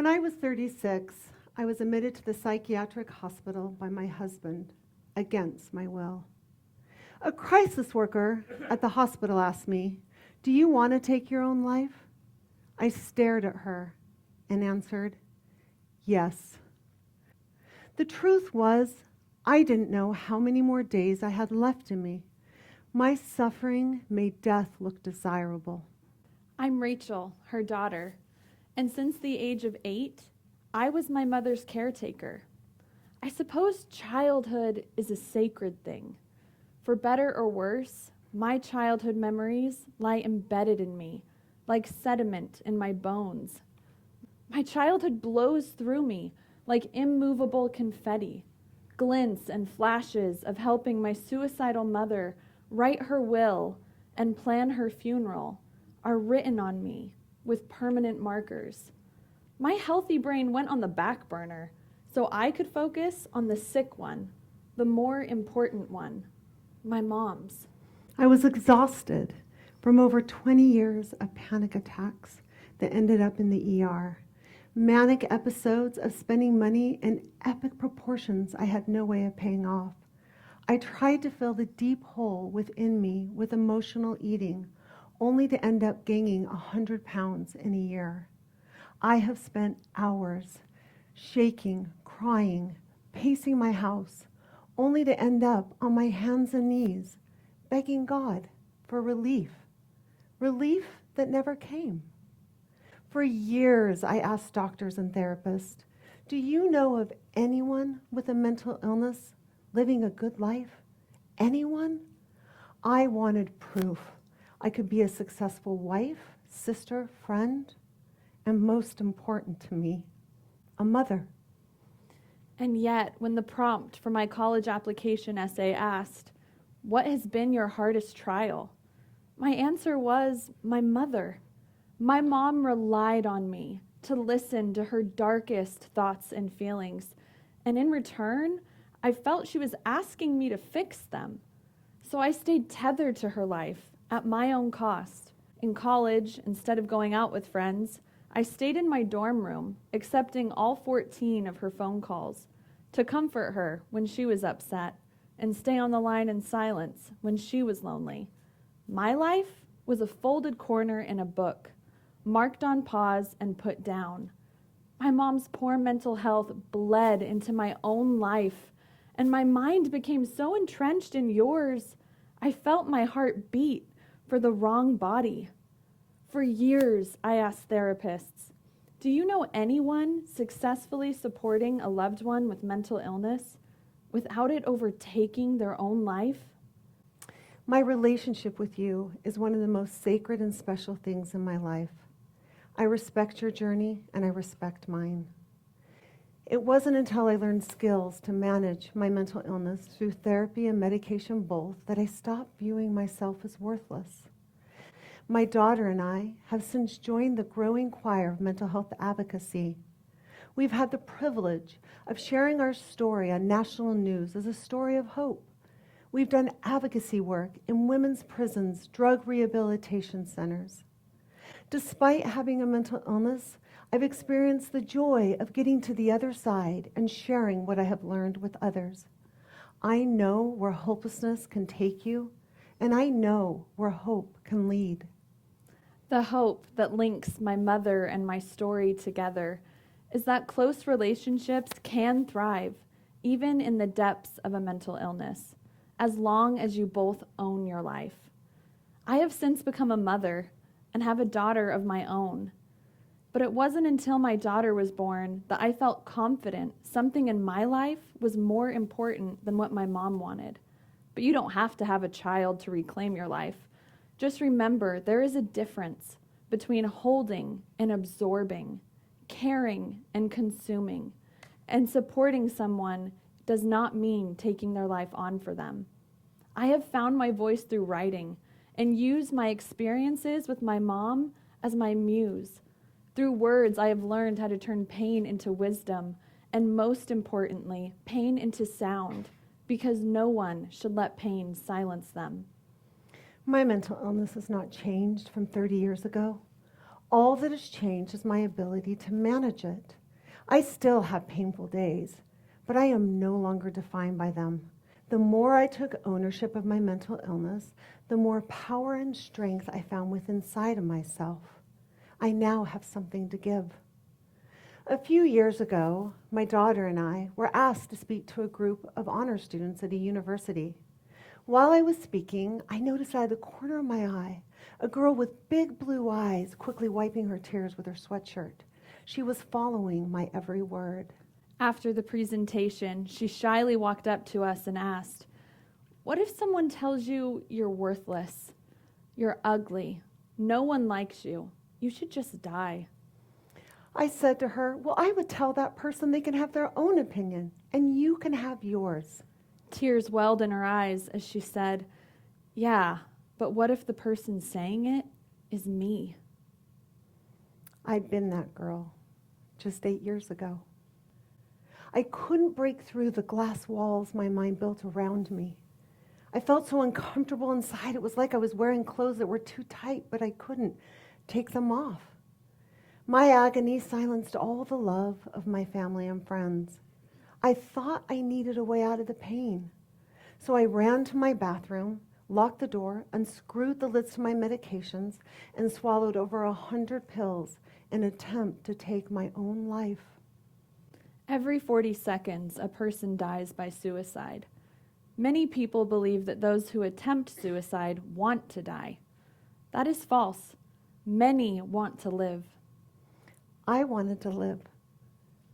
When I was 36, I was admitted to the psychiatric hospital by my husband, against my will. A crisis worker at the hospital asked me, "Do you want to take your own life?" I stared at her and answered, "Yes." The truth was, I didn't know how many more days I had left in me. My suffering made death look desirable. I'm Rachel, her daughter, and since the age of 8, I was my mother's caretaker. I suppose childhood is a sacred thing. For better or worse, my childhood memories lie embedded in me, like sediment in my bones. My childhood blows through me like immovable confetti. Glints and flashes of helping my suicidal mother write her will and plan her funeral are written on me with permanent markers. My healthy brain went on the back burner so I could focus on the sick one, the more important one, my mom's. I was exhausted from over 20 years of panic attacks that ended up in the ER. Manic episodes of spending money in epic proportions I had no way of paying off. I tried to fill the deep hole within me with emotional eating, only to end up gaining 100 pounds in a year. I have spent hours shaking, crying, pacing my house, only to end up on my hands and knees, begging God for relief. Relief that never came. For years, I asked doctors and therapists, "Do you know of anyone with a mental illness living a good life? Anyone?" I wanted proof I could be a successful wife, sister, friend, and most important to me, a mother. And yet, when the prompt for my college application essay asked, "What has been your hardest trial?" my answer was my mother. My mom relied on me to listen to her darkest thoughts and feelings, and in return, I felt she was asking me to fix them. So I stayed tethered to her life at my own cost. In college, instead of going out with friends, I stayed in my dorm room, accepting all 14 of her phone calls, to comfort her when she was upset and stay on the line in silence when she was lonely. My life was a folded corner in a book, marked on pause and put down. My mom's poor mental health bled into my own life, and my mind became so entrenched in yours, I felt my heart beat for the wrong body. For years, I asked therapists, "Do you know anyone successfully supporting a loved one with mental illness without it overtaking their own life?" My relationship with you is one of the most sacred and special things in my life. I respect your journey and I respect mine. It wasn't until I learned skills to manage my mental illness through therapy and medication both that I stopped viewing myself as worthless. My daughter and I have since joined the growing choir of mental health advocacy. We've had the privilege of sharing our story on national news as a story of hope. We've done advocacy work in women's prisons, drug rehabilitation centers. Despite having a mental illness, I've experienced the joy of getting to the other side and sharing what I have learned with others. I know where hopelessness can take you, and I know where hope can lead. The hope that links my mother and my story together is that close relationships can thrive, even in the depths of a mental illness, as long as you both own your life. I have since become a mother and have a daughter of my own. But it wasn't until my daughter was born that I felt confident something in my life was more important than what my mom wanted. But you don't have to have a child to reclaim your life. Just remember, there is a difference between holding and absorbing, caring and consuming, and supporting someone does not mean taking their life on for them. I have found my voice through writing and use my experiences with my mom as my muse. Through words, I have learned how to turn pain into wisdom, and most importantly, pain into sound, because no one should let pain silence them. My mental illness has not changed from 30 years ago. All that has changed is my ability to manage it. I still have painful days, but I am no longer defined by them. The more I took ownership of my mental illness, the more power and strength I found within inside of myself. I now have something to give. A few years ago, my daughter and I were asked to speak to a group of honor students at a university. While I was speaking, I noticed out of the corner of my eye a girl with big blue eyes quickly wiping her tears with her sweatshirt. She was following my every word. After the presentation, she shyly walked up to us and asked, "What if someone tells you you're worthless? You're ugly. No one likes you. You should just die." I said to her, well, I would tell that person they can have their own opinion, and you can have yours. Tears welled in her eyes as she said, "Yeah, but what if the person saying it is me?" I'd been that girl just 8 years ago. I couldn't break through the glass walls my mind built around me. I felt so uncomfortable inside. It was like I was wearing clothes that were too tight, but I couldn't take them off. My agony silenced all the love of my family and friends. I thought I needed a way out of the pain. So I ran to my bathroom, locked the door, unscrewed the lids to my medications, and swallowed over 100 pills in an attempt to take my own life. Every 40 seconds, a person dies by suicide. Many people believe that those who attempt suicide want to die. That is false. Many want to live. I wanted to live.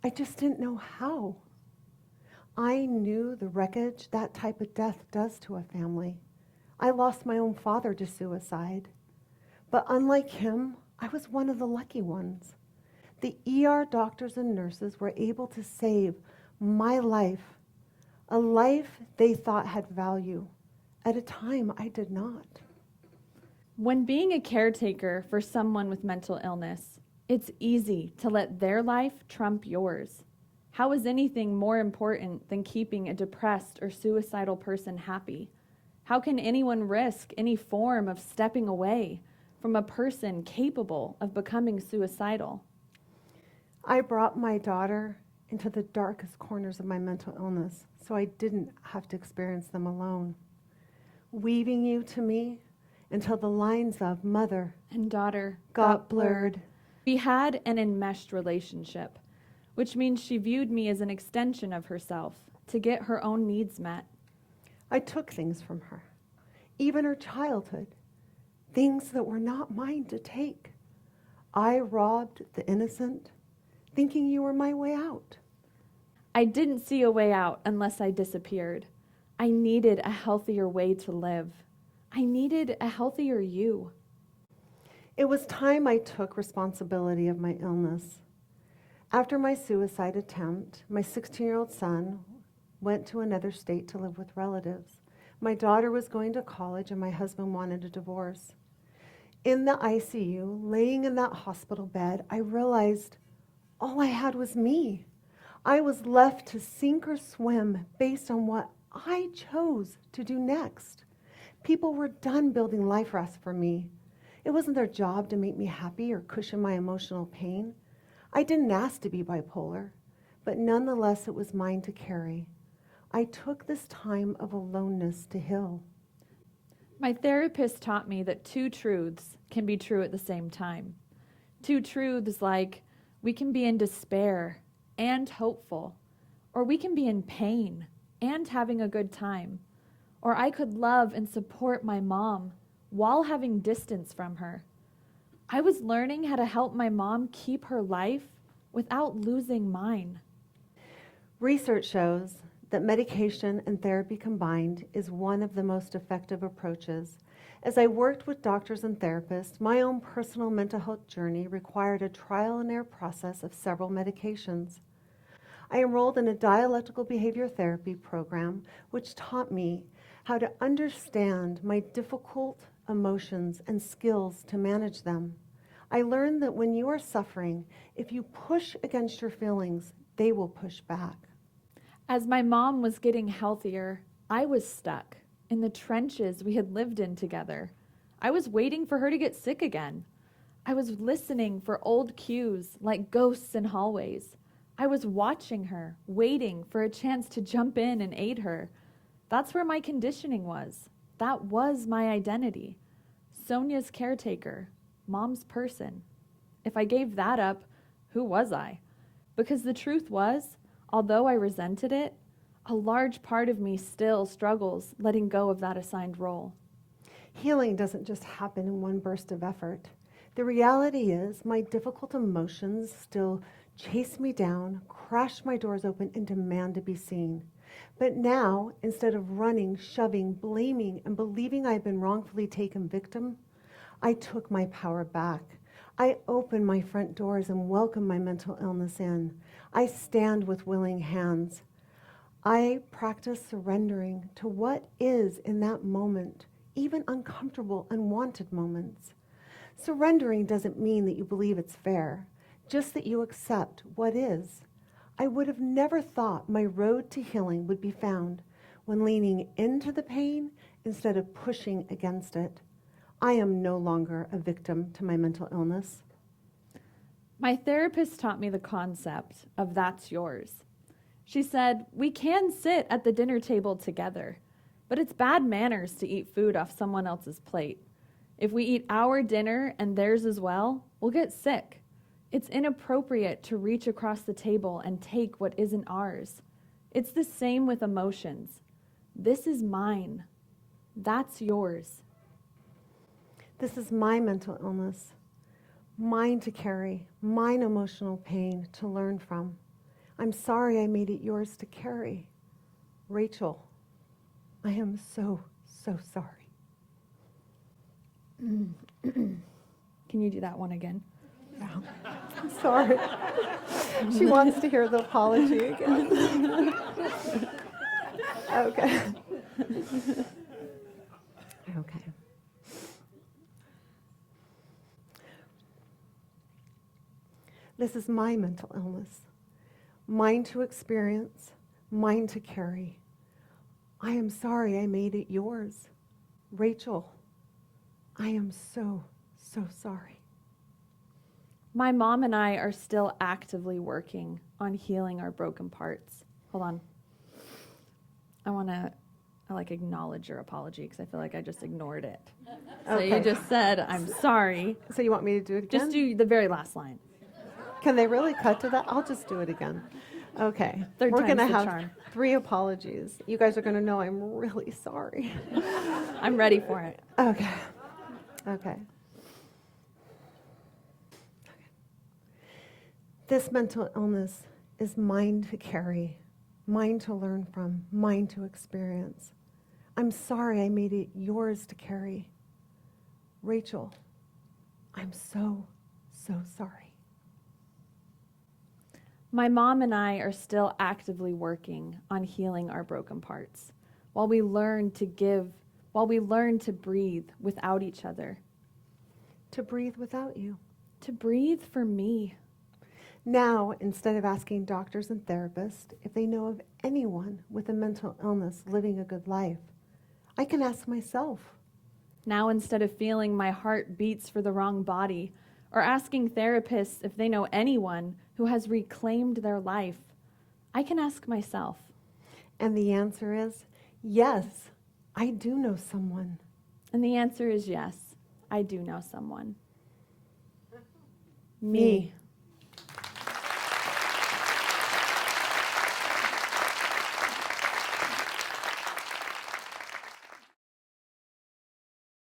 I just didn't know how. I knew the wreckage that type of death does to a family. I lost my own father to suicide. But unlike him, I was one of the lucky ones. The ER doctors and nurses were able to save my life, a life they thought had value, at a time I did not. When being a caretaker for someone with mental illness, it's easy to let their life trump yours. How is anything more important than keeping a depressed or suicidal person happy? How can anyone risk any form of stepping away from a person capable of becoming suicidal? I brought my daughter into the darkest corners of my mental illness so I didn't have to experience them alone, weaving you to me until the lines of mother And daughter got blurred. We had an enmeshed relationship, which means she viewed me as an extension of herself to get her own needs met. I took things from her, even her childhood, things that were not mine to take. I robbed the innocent, thinking you were my way out. I didn't see a way out unless I disappeared. I needed a healthier way to live. I needed a healthier you. It was time I took responsibility of my illness. After my suicide attempt, my 16-year-old son went to another state to live with relatives. My daughter was going to college and my husband wanted a divorce. In the ICU, laying in that hospital bed, I realized all I had was me. I was left to sink or swim based on what I chose to do next. People were done building life rafts for me. It wasn't their job to make me happy or cushion my emotional pain. I didn't ask to be bipolar, but nonetheless it was mine to carry. I took this time of aloneness to heal. My therapist taught me that two truths can be true at the same time. Two truths like we can be in despair and hopeful, or we can be in pain and having a good time, or I could love and support my mom while having distance from her. I was learning how to help my mom keep her life without losing mine. Research shows that medication and therapy combined is one of the most effective approaches. As I worked with doctors and therapists, my own personal mental health journey required a trial and error process of several medications. I enrolled in a dialectical behavior therapy program, which taught me how to understand my difficult emotions and skills to manage them. I learned that when you are suffering, if you push against your feelings, they will push back. As my mom was getting healthier, I was stuck in the trenches we had lived in together. I was waiting for her to get sick again. I was listening for old cues like ghosts in hallways. I was watching her, waiting for a chance to jump in and aid her. That's where my conditioning was. That was my identity. Sonja's caretaker, Mom's person. If I gave that up, who was I? Because the truth was, although I resented it, a large part of me still struggles letting go of that assigned role. Healing doesn't just happen in one burst of effort. The reality is my difficult emotions still chase me down, crash my doors open, and demand to be seen. But now, instead of running, shoving, blaming, and believing I've been wrongfully taken victim, I took my power back. I open my front doors and welcome my mental illness in. I stand with willing hands. I practice surrendering to what is in that moment, even uncomfortable, unwanted moments. Surrendering doesn't mean that you believe it's fair, just that you accept what is. I would have never thought my road to healing would be found when leaning into the pain instead of pushing against it. I am no longer a victim to my mental illness. My therapist taught me the concept of that's yours. She said, we can sit at the dinner table together, but it's bad manners to eat food off someone else's plate. If we eat our dinner and theirs as well, we'll get sick. It's inappropriate to reach across the table and take what isn't ours. It's the same with emotions. This is mine. That's yours. This is my mental illness, mine to carry, mine emotional pain to learn from. I'm sorry I made it yours to carry. Rachel, I am so, so sorry. Can you do that one again? Yeah. I'm sorry. She wants to hear the apology again. Okay. Okay. This is my mental illness, mine to experience, mine to carry. I am sorry I made it yours. Rachel, I am so, so sorry. My mom and I are still actively working on healing our broken parts. Hold on. I want to acknowledge your apology because I feel like I just ignored it. So Okay. you just said, I'm sorry. So you want me to do it again? Just do the very last line. Can they really cut to that? I'll just do it again. Okay. Third We're going to time's the have charm. 3 apologies. You guys are going to know I'm really sorry. I'm ready for it. Okay. Okay. This mental illness is mine to carry, mine to learn from, mine to experience. I'm sorry I made it yours to carry. Rachel, I'm so, so sorry. My mom and I are still actively working on healing our broken parts while we learn to give, while we learn to breathe without each other. To breathe without you. To breathe for me. Now, instead of asking doctors and therapists if they know of anyone with a mental illness living a good life, I can ask myself. Now, instead of feeling my heart beats for the wrong body, or asking therapists if they know anyone who has reclaimed their life, I can ask myself. And the answer is, yes, I do know someone. And the answer is yes, I do know someone. Me.